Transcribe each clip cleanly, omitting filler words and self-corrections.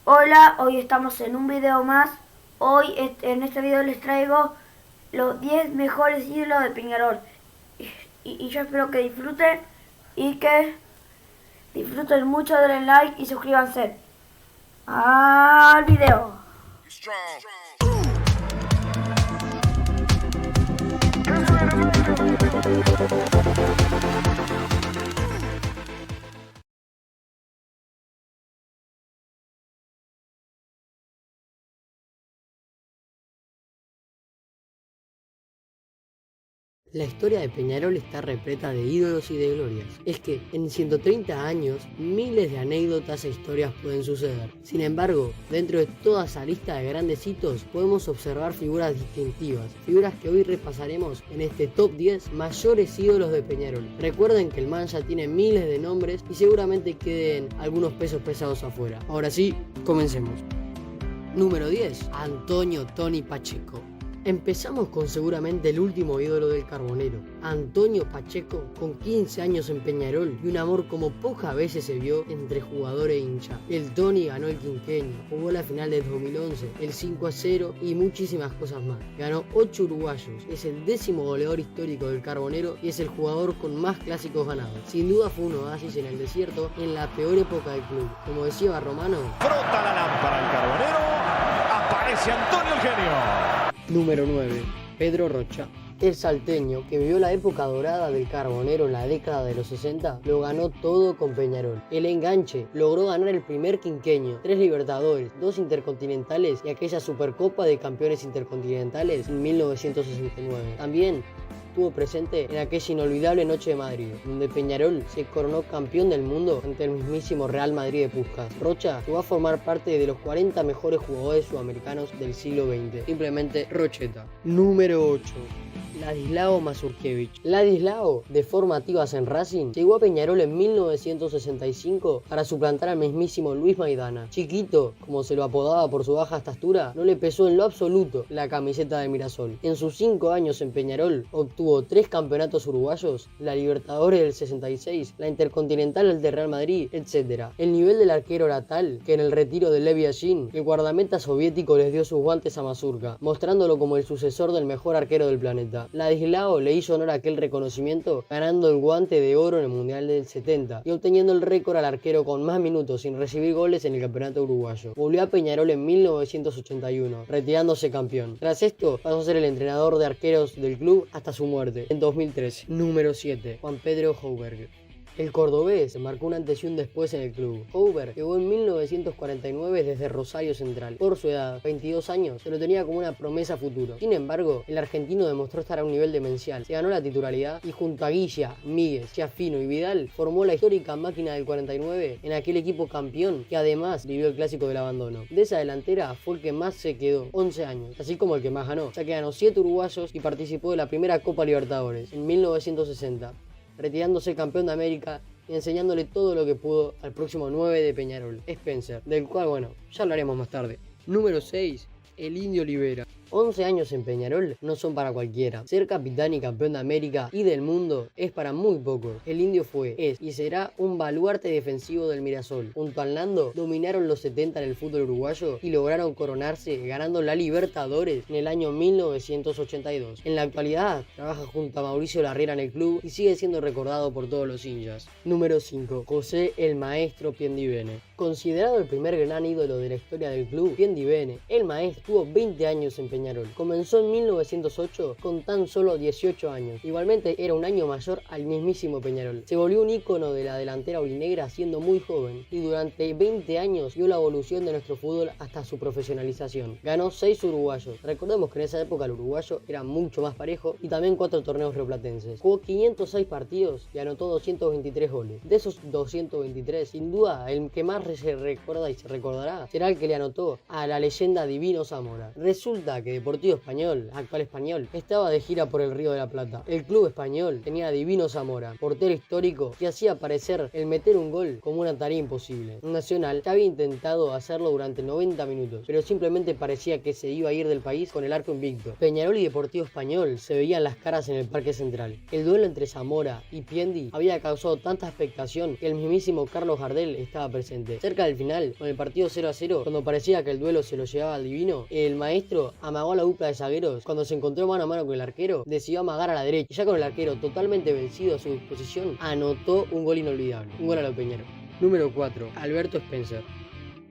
Hola, hoy estamos en un video más. Hoy en este video les traigo los 10 mejores ídolos de Peñarol. Y yo espero que disfruten y que disfruten mucho, denle like y suscríbanse al video. La historia de Peñarol está repleta de ídolos y de glorias. Es que en 130 años, miles de anécdotas e historias pueden suceder. Sin embargo, dentro de toda esa lista de grandes hitos, podemos observar figuras distintivas, figuras que hoy repasaremos en este top 10 mayores ídolos de Peñarol. Recuerden que el man ya tiene miles de nombres y seguramente queden algunos pesos pesados afuera. Ahora sí, comencemos. Número 10. Antonio Tony Pacheco. Empezamos con seguramente el último ídolo del Carbonero, Antonio Pacheco, con 15 años en Peñarol y un amor como pocas veces se vio entre jugador e hincha. El Tony ganó el quinquenio, jugó la final del 2011, el 5-0 y muchísimas cosas más. Ganó 8 uruguayos, es el 10º goleador histórico del Carbonero y es el jugador con más clásicos ganados. Sin duda fue un oasis en el desierto en la peor época del club. Como decía Romano, frota la lámpara el Carbonero, aparece Antonio el Genio. Número 9. Pedro Rocha. El salteño, que vivió la época dorada del Carbonero en la década de los 60, lo ganó todo con Peñarol. El enganche logró ganar el primer quinquenio, 3 Libertadores, 2 Intercontinentales y aquella Supercopa de Campeones Intercontinentales en 1969. También estuvo presente en aquella inolvidable noche de Madrid, donde Peñarol se coronó campeón del mundo ante el mismísimo Real Madrid de Puskás. Rocha llegó a formar parte de los 40 mejores jugadores sudamericanos del siglo XX. Simplemente Rocheta. Número 8. Ladislao Mazurkiewicz. Ladislao, de formativas en Racing, llegó a Peñarol en 1965 para suplantar al mismísimo Luis Maidana. Chiquito, como se lo apodaba por su baja estatura, no le pesó en lo absoluto la camiseta de Mirasol. En sus 5 años en Peñarol, obtuvo 3 campeonatos uruguayos, la Libertadores del 66, la Intercontinental del Real Madrid, etc. El nivel del arquero era tal que en el retiro de Lev Yashin, el guardameta soviético les dio sus guantes a Mazurka, mostrándolo como el sucesor del mejor arquero del planeta. Ladislao le hizo honor a aquel reconocimiento ganando el guante de oro en el Mundial del 70 y obteniendo el récord al arquero con más minutos sin recibir goles en el campeonato uruguayo. Volvió a Peñarol en 1981, retirándose campeón. Tras esto pasó a ser el entrenador de arqueros del club hasta su muerte en 2013. Número 7. Juan Pedro Hauberg. El cordobés marcó un antes y un después en el club. Hauberg llegó en 1949 desde Rosario Central. Por su edad, 22 años, se lo tenía como una promesa futuro. Sin embargo, el argentino demostró estar a un nivel demencial. Se ganó la titularidad y junto a Guilla, Míguez, Chiafino y Vidal formó la histórica máquina del 49 en aquel equipo campeón que además vivió el clásico del abandono. De esa delantera fue el que más se quedó, 11 años, así como el que más ganó, ya que ganó 7 uruguayos y participó de la primera Copa Libertadores en 1960. Retirándose campeón de América y enseñándole todo lo que pudo al próximo 9 de Peñarol, Spencer, del cual, bueno, ya hablaremos más tarde. Número 6. El Indio Olivera. 11 años en Peñarol no son para cualquiera. Ser capitán y campeón de América y del mundo es para muy pocos. El Indio fue, es y será un baluarte defensivo del Mirasol. Junto al Nando, dominaron los 70 en el fútbol uruguayo y lograron coronarse ganando la Libertadores en el año 1982. En la actualidad, trabaja junto a Mauricio Larriera en el club y sigue siendo recordado por todos los hinchas. Número 5. José el Maestro Piendivene. Considerado el primer gran ídolo de la historia del club, Piendivene, el maestro, tuvo 20 años en Peñarol. Comenzó en 1908 con tan solo 18 años. Igualmente era un año mayor al mismísimo Peñarol. Se volvió un ícono de la delantera aurinegra siendo muy joven y durante 20 años vio la evolución de nuestro fútbol hasta su profesionalización. Ganó 6 uruguayos. Recordemos que en esa época el uruguayo era mucho más parejo y también 4 torneos rioplatenses. Jugó 506 partidos y anotó 223 goles. De esos 223, sin duda el que más se recuerda y se recordará será el que le anotó a la leyenda Divino Zamora. Resulta que Deportivo Español, actual Español, estaba de gira por el Río de la Plata. El club español tenía a Divino Zamora, portero histórico que hacía parecer el meter un gol como una tarea imposible. Un Nacional que había intentado hacerlo durante 90 minutos, pero simplemente parecía que se iba a ir del país con el arco invicto. Peñarol y Deportivo Español se veían las caras en el Parque Central. El duelo entre Zamora y Piendi había causado tanta expectación que el mismísimo Carlos Gardel estaba presente. Cerca del final, con el partido 0-0, cuando parecía que el duelo se lo llevaba al Divino, el maestro amagó a la dupla de zagueros. Cuando se encontró mano a mano con el arquero, decidió amagar a la derecha y ya con el arquero totalmente vencido a su disposición, anotó un gol inolvidable, un gol a lo Peñarol. Número 4. Alberto Spencer.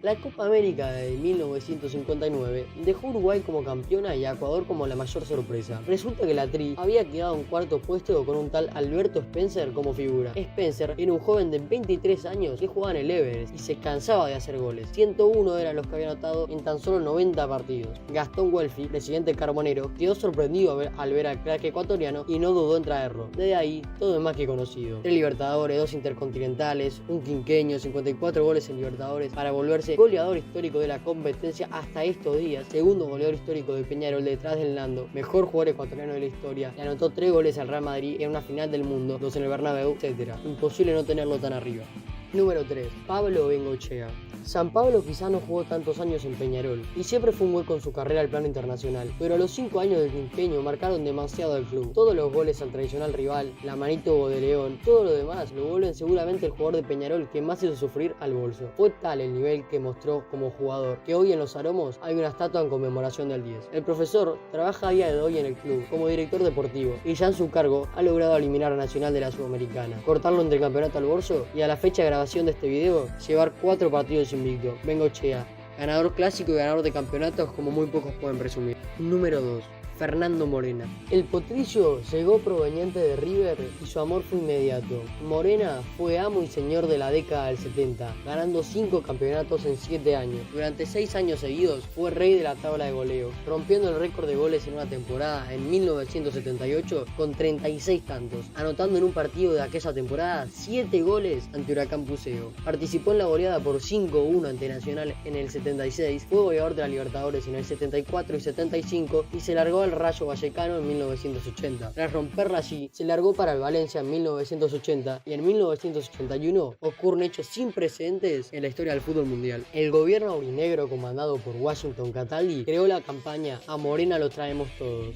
La Copa América de 1959 dejó a Uruguay como campeona y a Ecuador como la mayor sorpresa. Resulta que la Tri había quedado en cuarto puesto con un tal Alberto Spencer como figura. Spencer era un joven de 23 años que jugaba en el Everest y se cansaba de hacer goles. 101 eran los que había anotado en tan solo 90 partidos. Gastón Welfi, presidente carbonero, quedó sorprendido al ver al crack ecuatoriano y no dudó en traerlo. Desde ahí, todo es más que conocido. 3 Libertadores, 2 Intercontinentales, un quinqueño, 54 goles en Libertadores para volverse goleador histórico de la competencia hasta estos días, segundo goleador histórico de Peñarol detrás del Nando, mejor jugador ecuatoriano de la historia, le anotó 3 goles al Real Madrid en una final del mundo, 2 en el Bernabéu, etc. Imposible no tenerlo tan arriba. Número 3. Pablo Bengochea. San Pablo quizás no jugó tantos años en Peñarol y siempre fue un hueco en su carrera al plano internacional, pero a los 5 años del quinqueño marcaron demasiado al club. Todos los goles al tradicional rival, la manito de León, todo lo demás lo vuelven seguramente el jugador de Peñarol que más hizo sufrir al bolso. Fue tal el nivel que mostró como jugador que hoy en Los Aromos hay una estatua en conmemoración del 10. El profesor trabaja a día de hoy en el club como director deportivo y ya en su cargo ha logrado eliminar a Nacional de la Sudamericana, cortarlo entre el campeonato al bolso y a la fecha de grabación de este video llevar 4 partidos invicto. Bengochea, ganador clásico y ganador de campeonatos como muy pocos pueden presumir. Número 2. Fernando Morena. El potrillo llegó proveniente de River y su amor fue inmediato. Morena fue amo y señor de la década del 70, ganando 5 campeonatos en 7 años. Durante 6 años seguidos fue rey de la tabla de goleo, rompiendo el récord de goles en una temporada en 1978 con 36 tantos, anotando en un partido de aquella temporada 7 goles ante Huracán Puceo. Participó en la goleada por 5-1 ante Nacional en el 76, fue goleador de la Libertadores en el 74 y 75 y se largó al Rayo Vallecano en 1980. Tras romperla allí, se largó para el Valencia en 1980 y en 1981 ocurre un hecho sin precedentes en la historia del fútbol mundial. El gobierno aurinegro comandado por Washington Cataldi creó la campaña A Morena lo traemos todos.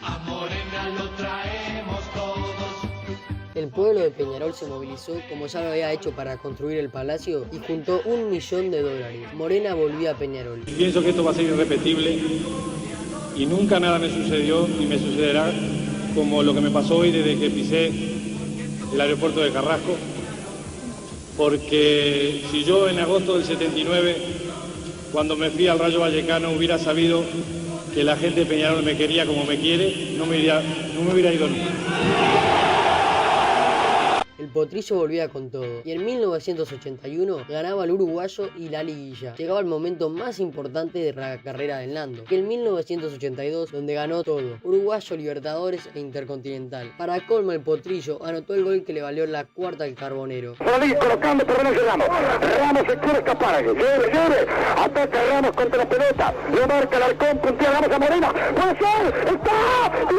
A Morena lo traemos todos. El pueblo de Peñarol se movilizó como ya lo había hecho para construir el palacio y juntó $1 millón. Morena volvió a Peñarol. Pienso que esto va a ser irrepetible y nunca nada me sucedió ni me sucederá como lo que me pasó hoy desde que pisé el aeropuerto de Carrasco, porque si yo en agosto del 79, cuando me fui al Rayo Vallecano, hubiera sabido que la gente de Peñarol me quería como me quiere, no me hubiera ido nunca. El potrillo volvía con todo y en 1981 ganaba el uruguayo y la liguilla. Llegaba el momento más importante de la carrera del Nando, que en 1982 donde ganó todo, uruguayo, Libertadores e Intercontinental. Para colmo el potrillo anotó el gol que le valió la cuarta al Carbonero. Rodríguez colocando, pero no llegamos. Ramos se quiere escapar. Lleve. Ataca Ramos contra la pelota. Lo marca el Arcón, puntea Ramos a Morena. ¡Puede ser! ¡Está! ¡Gol!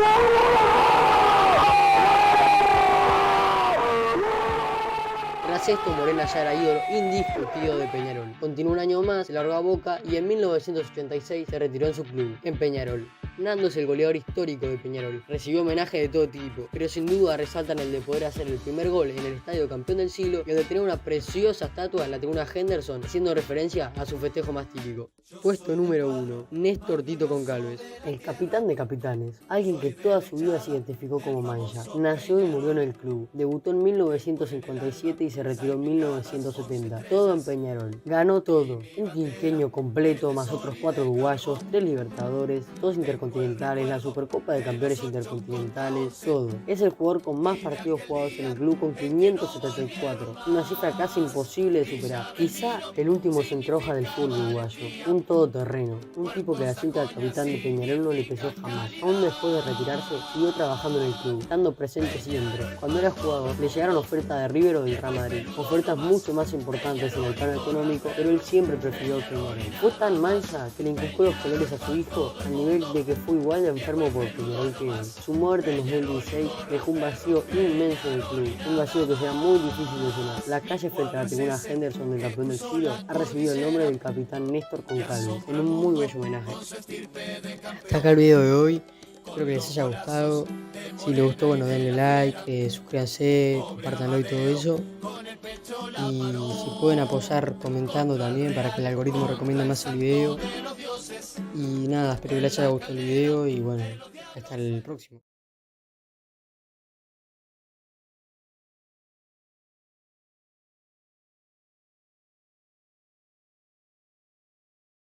Tras esto, Morena ya era ídolo indiscutido de Peñarol. Continuó un año más, se largó a Boca y en 1986 se retiró en su club, en Peñarol. Nando es el goleador histórico de Peñarol. Recibió homenaje de todo tipo, pero sin duda resaltan el de poder hacer el primer gol en el estadio campeón del siglo y el de tener una preciosa estatua en la tribuna Henderson, haciendo referencia a su festejo más típico. Puesto número 1, Néstor Tito Concalves. El capitán de capitanes, alguien que toda su vida se identificó como mancha. Nació y murió en el club. Debutó en 1957 y se retiró en 1970. Todo en Peñarol. Ganó todo. Un quinqueño completo más otros 4 uruguayos, 3 Libertadores, 2 Intercontinentales intercontinentales, la Supercopa de Campeones Intercontinentales, todo. Es el jugador con más partidos jugados en el club con 574, una cifra casi imposible de superar. Quizá el último centrohoja del fútbol uruguayo, un todoterreno, un tipo que la cinta del capitán de Peñarol no le pesó jamás. Aún después de retirarse, siguió trabajando en el club, estando presente siempre. Cuando era jugador, le llegaron ofertas de River o del Real Madrid, ofertas mucho más importantes en el plano económico, pero él siempre prefirió Peñarol. Fue tan mansa que le inculcó los colores a su hijo al nivel de que fue igual de enfermo por Peñarol que él. Su muerte en 2016 dejó un vacío inmenso en el club, un vacío que será muy difícil de llenar. La calle frente a la tribuna Henderson del campeón del siglo ha recibido el nombre del capitán Néstor Concalves, en un muy bello homenaje. Hasta acá el video de hoy, espero que les haya gustado. Si les gustó, bueno, denle like, suscríbanse, compártanlo y todo eso. Y si pueden apoyar comentando también para que el algoritmo recomiende más el video. Y nada, espero que les haya gustado el video y bueno, hasta el próximo.